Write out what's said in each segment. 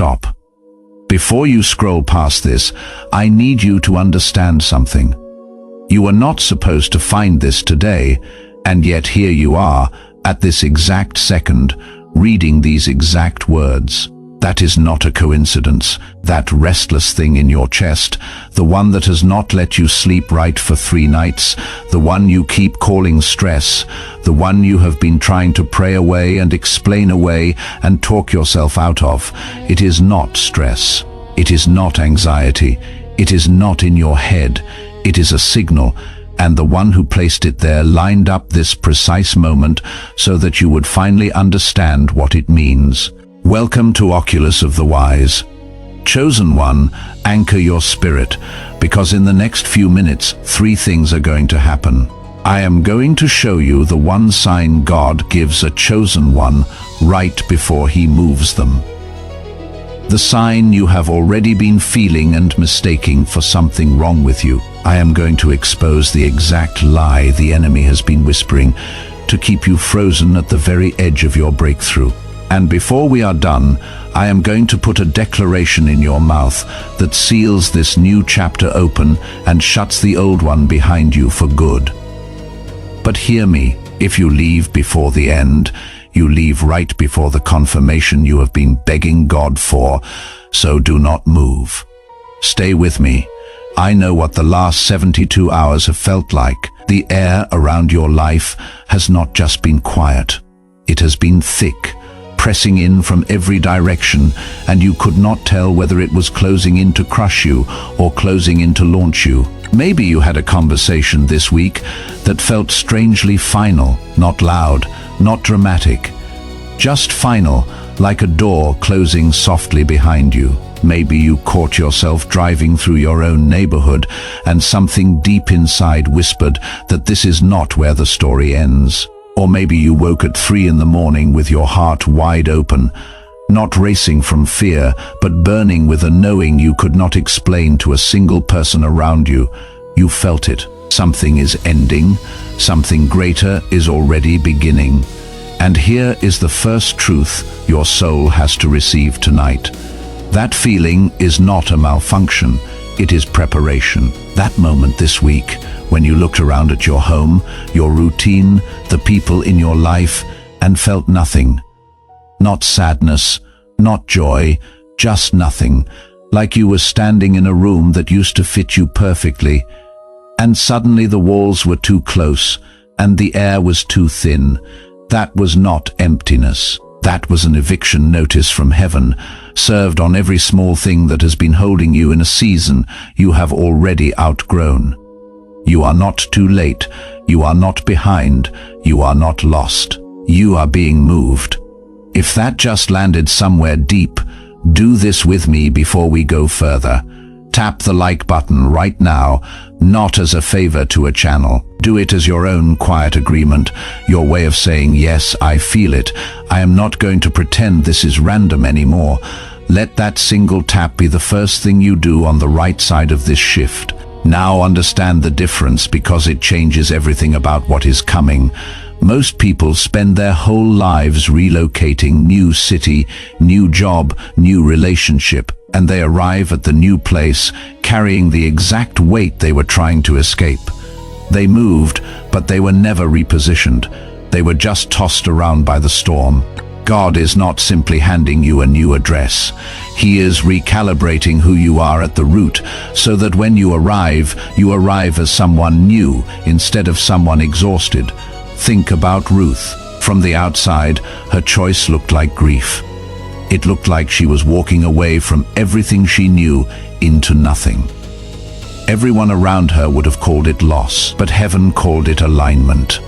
stop. Before you scroll past this, I need you to understand something. You are not supposed to find this today, and yet here you are, at this exact second, reading these exact words. That is not a coincidence. That restless thing in your chest, the one that has not let you sleep right for 3 nights, the one you keep calling stress, the one you have been trying to pray away and explain away and talk yourself out of. It is not stress. It is not anxiety. It is not in your head. It is a signal, and the one who placed it there lined up this precise moment so that you would finally understand what it means. Welcome to Oculus of the Wise. Chosen one, anchor your spirit, because in the next few minutes, 3 things are going to happen. I am going to show you the one sign God gives a chosen one right before he moves them. The sign you have already been feeling and mistaking for something wrong with you. I am going to expose the exact lie the enemy has been whispering to keep you frozen at the very edge of your breakthrough. And before we are done, I am going to put a declaration in your mouth that seals this new chapter open and shuts the old one behind you for good. But hear me, if you leave before the end, you leave right before the confirmation you have been begging God for, so do not move. Stay with me. I know what the last 72 hours have felt like. The air around your life has not just been quiet. It has been thick, pressing in from every direction, and you could not tell whether it was closing in to crush you or closing in to launch you. Maybe you had a conversation this week that felt strangely final, not loud, not dramatic, just final, like a door closing softly behind you. Maybe you caught yourself driving through your own neighborhood and something deep inside whispered that this is not where the story ends. Or maybe you woke at 3 in the morning with your heart wide open, not racing from fear, but burning with a knowing you could not explain to a single person around you. You felt it. Something is ending. Something greater is already beginning. And here is the first truth your soul has to receive tonight. That feeling is not a malfunction. It is preparation. That moment this week, when you looked around at your home, your routine, the people in your life, and felt nothing. Not sadness, not joy, just nothing. Like you were standing in a room that used to fit you perfectly, and suddenly the walls were too close, and the air was too thin. That was not emptiness. That was an eviction notice from heaven, served on every small thing that has been holding you in a season you have already outgrown. You are not too late. You are not behind. You are not lost. You are being moved. If that just landed somewhere deep, do this with me before we go further. Tap the like button right now, not as a favor to a channel. Do it as your own quiet agreement, your way of saying, yes, I feel it. I am not going to pretend this is random anymore. Let that single tap be the first thing you do on the right side of this shift. Now understand the difference, because it changes everything about what is coming. Most people spend their whole lives relocating, new city, new job, new relationship, and they arrive at the new place carrying the exact weight they were trying to escape. They moved, but they were never repositioned. They were just tossed around by the storm. God is not simply handing you a new address. He is recalibrating who you are at the root, so that when you arrive as someone new instead of someone exhausted. Think about Ruth. From the outside, her choice looked like grief. It looked like she was walking away from everything she knew into nothing. Everyone around her would have called it loss, but heaven called it alignment.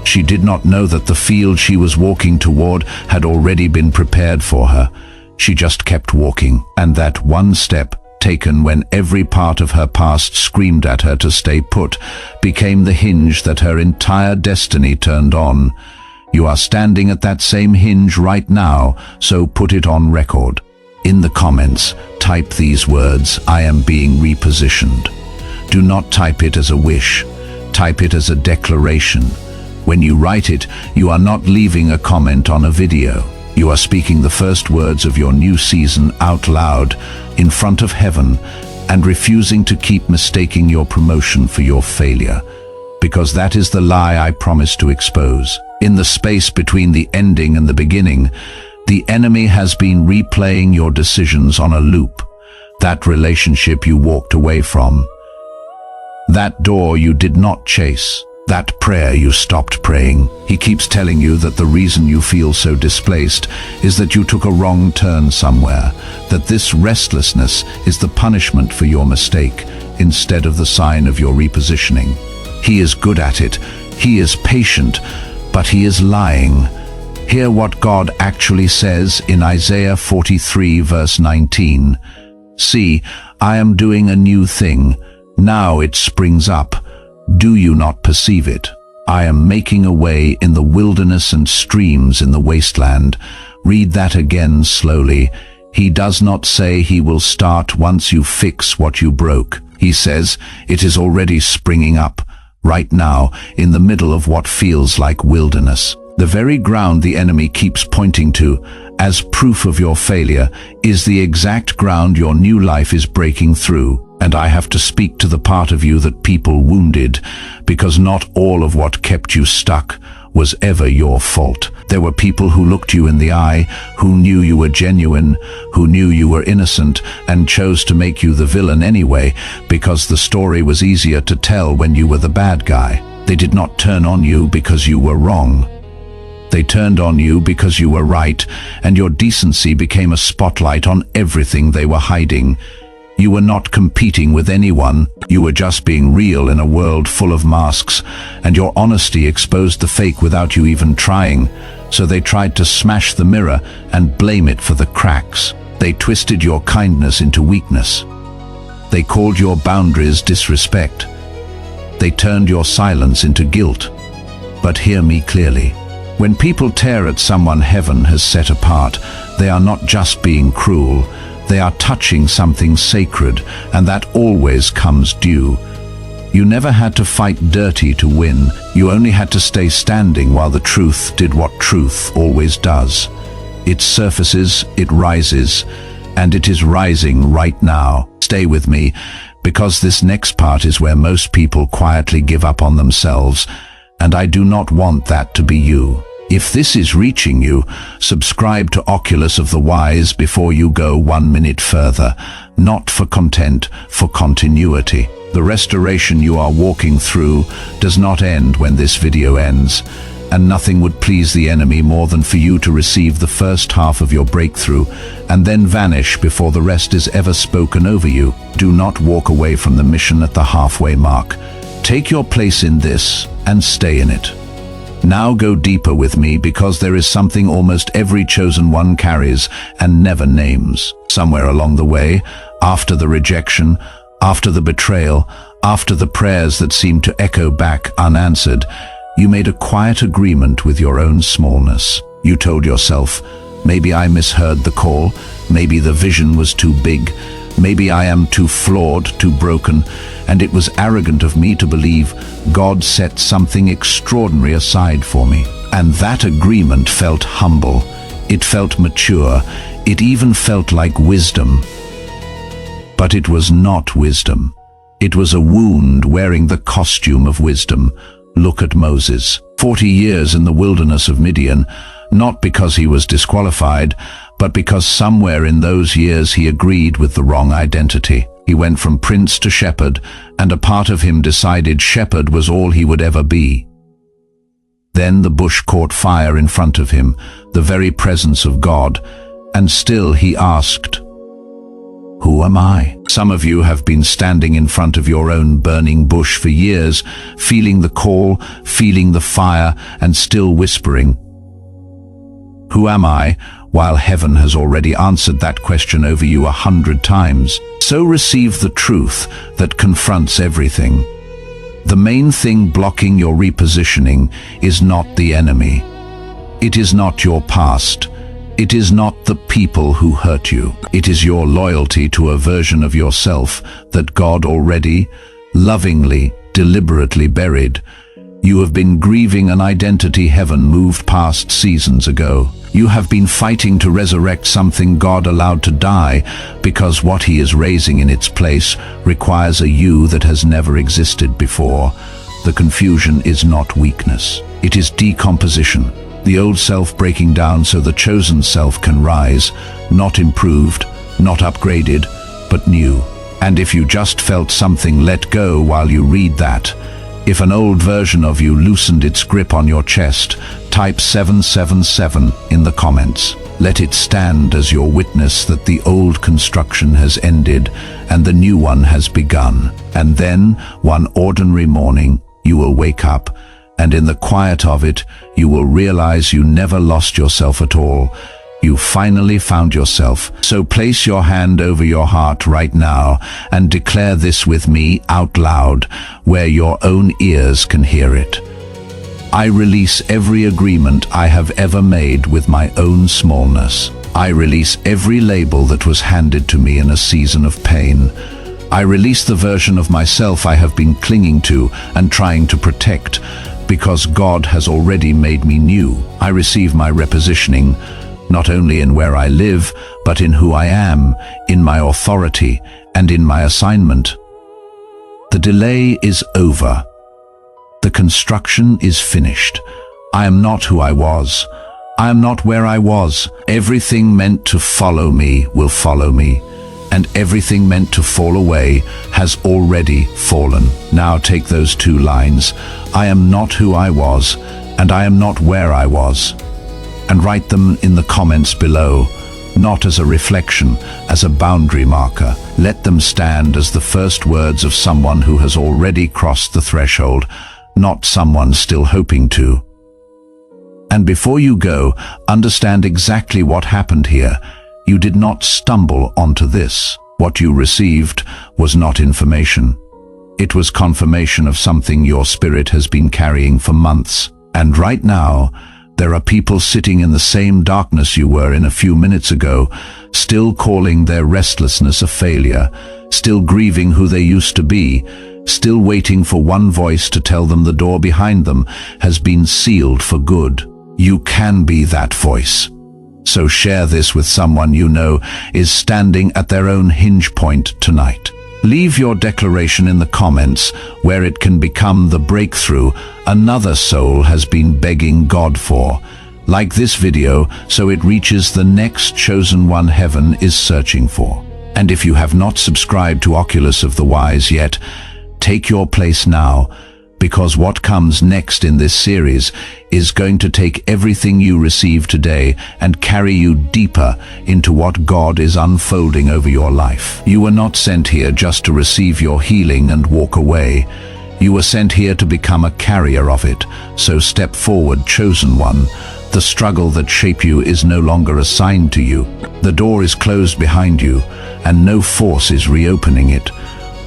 She did not know that the field she was walking toward had already been prepared for her. She just kept walking, and that one step, taken when every part of her past screamed at her to stay put, became the hinge that her entire destiny turned on. You are standing at that same hinge right now, so put it on record. In the comments, type these words, I am being repositioned. Do not type it as a wish. Type it as a declaration. When you write it, you are not leaving a comment on a video. You are speaking the first words of your new season out loud, in front of heaven, and refusing to keep mistaking your promotion for your failure. Because that is the lie I promised to expose. In the space between the ending and the beginning, the enemy has been replaying your decisions on a loop. That relationship you walked away from. That door you did not chase. That prayer you stopped praying. He keeps telling you that the reason you feel so displaced is that you took a wrong turn somewhere, that this restlessness is the punishment for your mistake instead of the sign of your repositioning. He is good at it. He is patient, but he is lying. Hear what God actually says in Isaiah 43 verse 19. See, I am doing a new thing. Now it springs up. Do you not perceive it? I am making a way in the wilderness and streams in the wasteland. Read that again slowly. He does not say he will start once you fix what you broke. He says it is already springing up, right now, in the middle of what feels like wilderness. The very ground the enemy keeps pointing to as proof of your failure is the exact ground your new life is breaking through. And I have to speak to the part of you that people wounded, because not all of what kept you stuck was ever your fault. There were people who looked you in the eye, who knew you were genuine, who knew you were innocent, and chose to make you the villain anyway, because the story was easier to tell when you were the bad guy. They did not turn on you because you were wrong. They turned on you because you were right, and your decency became a spotlight on everything they were hiding. You were not competing with anyone. You were just being real in a world full of masks, and your honesty exposed the fake without you even trying. So they tried to smash the mirror and blame it for the cracks. They twisted your kindness into weakness. They called your boundaries disrespect. They turned your silence into guilt. But hear me clearly. When people tear at someone heaven has set apart, they are not just being cruel. They are touching something sacred, and that always comes due. You never had to fight dirty to win. You only had to stay standing while the truth did what truth always does. It surfaces, it rises, and it is rising right now. Stay with me, because this next part is where most people quietly give up on themselves, and I do not want that to be you. If this is reaching you, subscribe to Oculus of the Wise before you go 1 minute further. Not for content, for continuity. The restoration you are walking through does not end when this video ends, and nothing would please the enemy more than for you to receive the first half of your breakthrough and then vanish before the rest is ever spoken over you. Do not walk away from the mission at the halfway mark. Take your place in this and stay in it. Now go deeper with me, because there is something almost every chosen one carries and never names. Somewhere along the way, after the rejection, after the betrayal, after the prayers that seemed to echo back unanswered, you made a quiet agreement with your own smallness. You told yourself, maybe I misheard the call, maybe the vision was too big, maybe I am too flawed, too broken, and it was arrogant of me to believe God set something extraordinary aside for me. And that agreement felt humble. It felt mature. It even felt like wisdom. But it was not wisdom. It was a wound wearing the costume of wisdom. Look at Moses. 40 years in the wilderness of Midian, not because he was disqualified, but because somewhere in those years he agreed with the wrong identity. He went from prince to shepherd, and a part of him decided shepherd was all he would ever be. Then the bush caught fire in front of him, the very presence of God, and still he asked, "Who am I?" Some of you have been standing in front of your own burning bush for years, feeling the call, feeling the fire, and still whispering, "Who am I?" while heaven has already answered that question over you 100 times. So receive the truth that confronts everything. The main thing blocking your repositioning is not the enemy. It is not your past. It is not the people who hurt you. It is your loyalty to a version of yourself that God already, lovingly, deliberately buried. You have been grieving an identity heaven moved past seasons ago. You have been fighting to resurrect something God allowed to die because what He is raising in its place requires a you that has never existed before. The confusion is not weakness. It is decomposition. The old self breaking down so the chosen self can rise, not improved, not upgraded, but new. And if you just felt something let go while you read that, if an old version of you loosened its grip on your chest, type 777 in the comments. Let it stand as your witness that the old construction has ended and the new one has begun. And then, one ordinary morning, you will wake up, and in the quiet of it, you will realize you never lost yourself at all. You finally found yourself. So place your hand over your heart right now and declare this with me out loud, where your own ears can hear it. I release every agreement I have ever made with my own smallness. I release every label that was handed to me in a season of pain. I release the version of myself I have been clinging to and trying to protect, because God has already made me new. I receive my repositioning, not only in where I live, but in who I am, in my authority, and in my assignment. The delay is over. The construction is finished. I am not who I was. I am not where I was. Everything meant to follow me will follow me, and everything meant to fall away has already fallen. Now take those two lines, I am not who I was, and I am not where I was, and write them in the comments below, not as a reflection, as a boundary marker. Let them stand as the first words of someone who has already crossed the threshold, not someone still hoping to. And before you go, understand exactly what happened here. You did not stumble onto this. What you received was not information. It was confirmation of something your spirit has been carrying for months. And right now, there are people sitting in the same darkness you were in a few minutes ago, still calling their restlessness a failure, still grieving who they used to be, still waiting for one voice to tell them the door behind them has been sealed for good. You can be that voice. So share this with someone you know is standing at their own hinge point tonight. Leave your declaration in the comments where it can become the breakthrough another soul has been begging God for. Like this video so it reaches the next chosen one heaven is searching for. And if you have not subscribed to Oculus of the Wise yet, take your place now, because what comes next in this series is going to take everything you receive today and carry you deeper into what God is unfolding over your life. You were not sent here just to receive your healing and walk away. You were sent here to become a carrier of it. So step forward, chosen one. The struggle that shaped you is no longer assigned to you. The door is closed behind you, and no force is reopening it.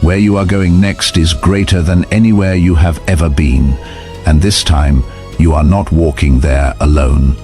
Where you are going next is greater than anywhere you have ever been, and this time you are not walking there alone.